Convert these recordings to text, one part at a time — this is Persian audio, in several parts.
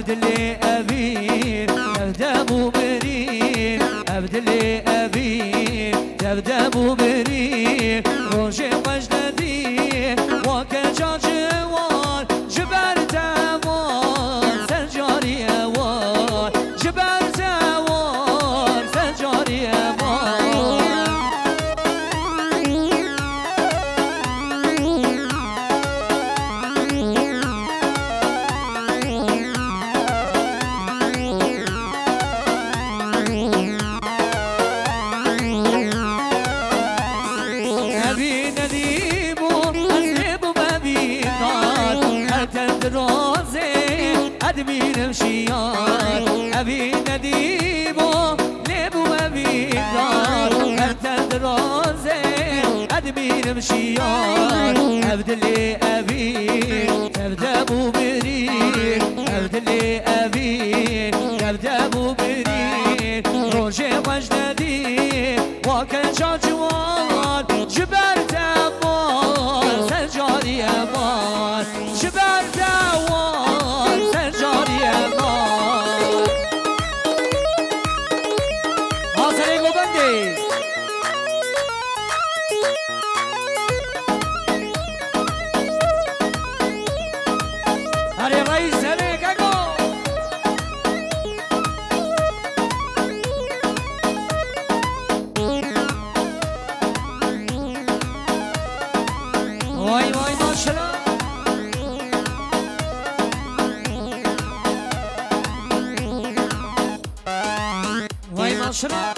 أبدلي أبين تبدأ مبرين أبدلي أبين تبدأ مبرين روجي وجددي وكجا جوار جبال تاوار سنجاري أوار جبال تاوار سنجاري أوار أدمين مشيار أبي نديبو ليبو أبي دار أنت درازي أدمين مشيار أبدلي أبي تبدأ مبرين أبدلي أبي تبدأ مبرين روجي وجددي وكان جوار جبال تامار سجاري أمار جبال تامار سجاري أمار حاصل بندي هري رئيس هري كاكو واي واي ماشاءالله واي ماشاءالله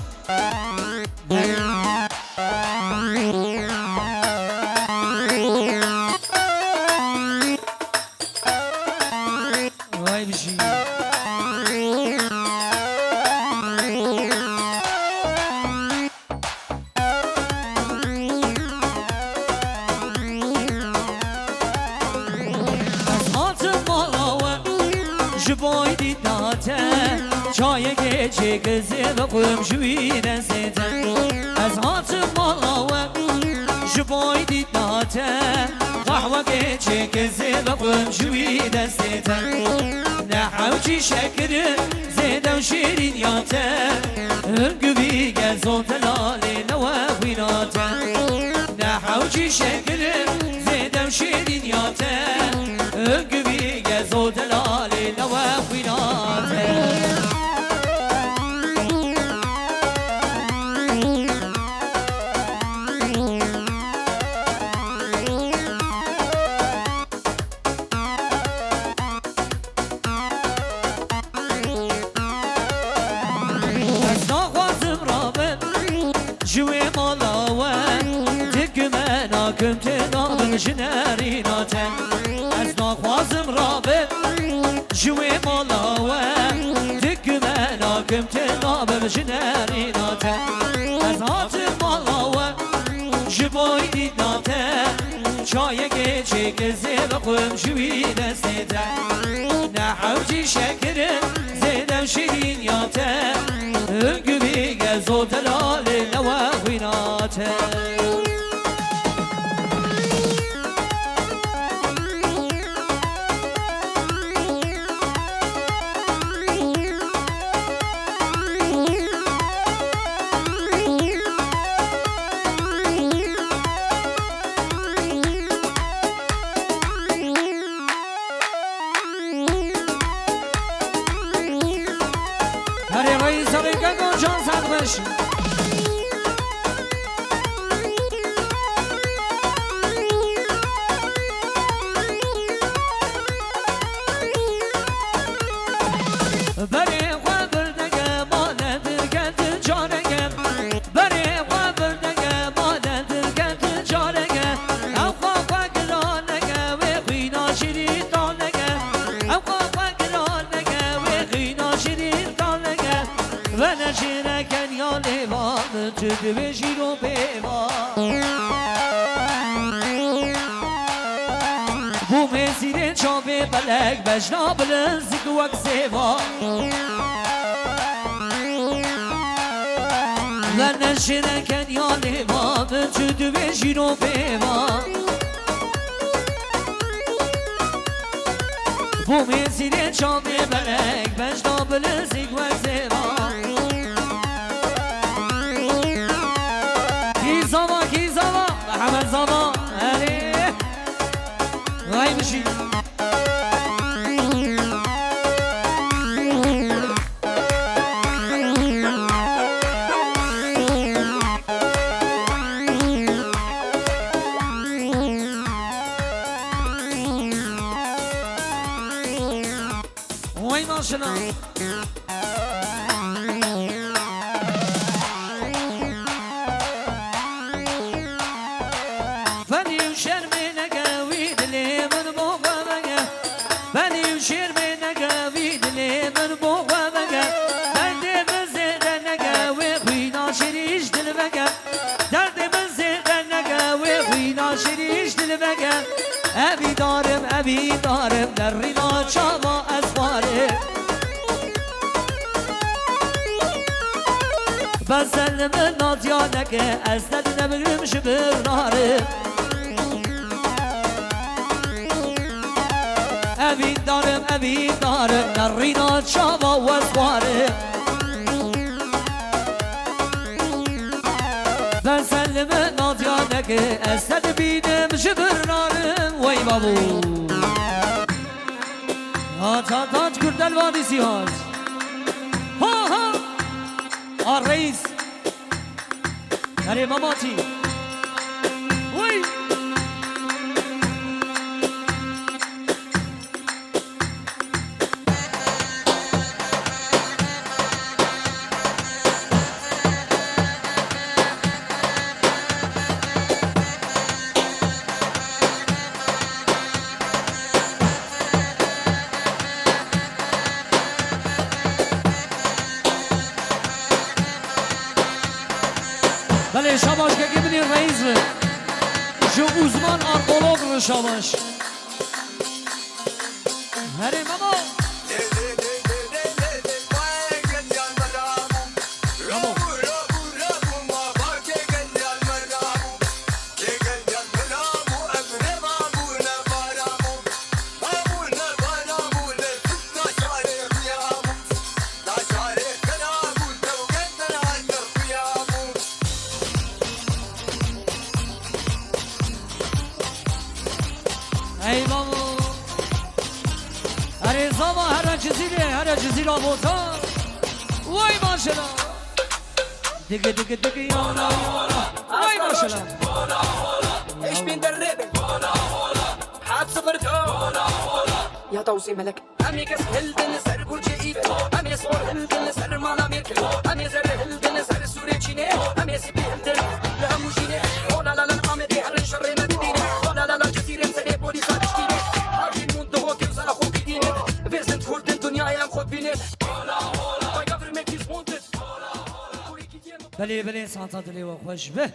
واي بشي جبای دیداته چای گیچه گزه و قوم جوی دسته از هات مالاوه جبای دیداته قهوه گیچه گزه و قوم جوی دسته نحوچی شکر زیده و شیرین یاته هنگوی گزو تلالی نوه ویناته نحوچی شکر زیده و شیرین یاته هنگوی گزو تلالی نوه ویناته جوی مالاوه دگمنا کمت نابن جنری ناتن از ناخوازم رابه جوی مالاوه دگمنا کمت نابن جنری ناتن از هات مالاوه جبای دید ناتن چای گیچه گزه و قوم جوی دسته نحوجی شکر زیده و شیرین یاتن هنگوی گزو تلالی نوه ویناته هری رئیس حقیقت جان صد بشی بری خواه بردگه ماله درگت جارگه بری خواه بردگه ماله درگت جارگه او خواه گرانگه و خوینا شیری تانگه او خواه گرانگه و خوینا شیری تانگه و نشیره کنیا لیوان تو دوشی رو بیوان بو مسیر چابه بلک بجنا بلنزی گوک زیبا و نشیره کنیا لیوان تو دوشی رو بیوان بو مسیر دل شامی بلک بجدا بلزیگ و زیبا کی زما محمد زما هلی وای بشی وای ماشنا ابي دارم در رینا چاوا اسواره بسلم نازیانکه از دل نمیرم شبر ناره ابي دارم در رینا چاوا اسواره بسلم نازیانکه از دل بینم شبر ناره وای بابو تاج كردن وادي سياج ها الرئيس هري ماماتي وي بله شاباش که بینی رئیس جو uzman arkeolog شاباش هره ماما ای بابا هر زما هر چیزی را بوتا وای ماشاءالله دیگه یالا وای ماشاءالله ايش بين دربك حاد صفرت يا توصي ملك امي كس هلدن سر برجي امي صور هلدن سر مانا ميركل امي زر هلدن سر سوري تشيني امي سبي هلدن لهموشيني ولا لا لا امي هر شر مدينه ولا لا جزيره سري بولي صادشتيني هاجي مون دو كيف زلا خو بيدينه بيزنت خورد الدنيا يا خود بينه بله سانتا دلی و خوش به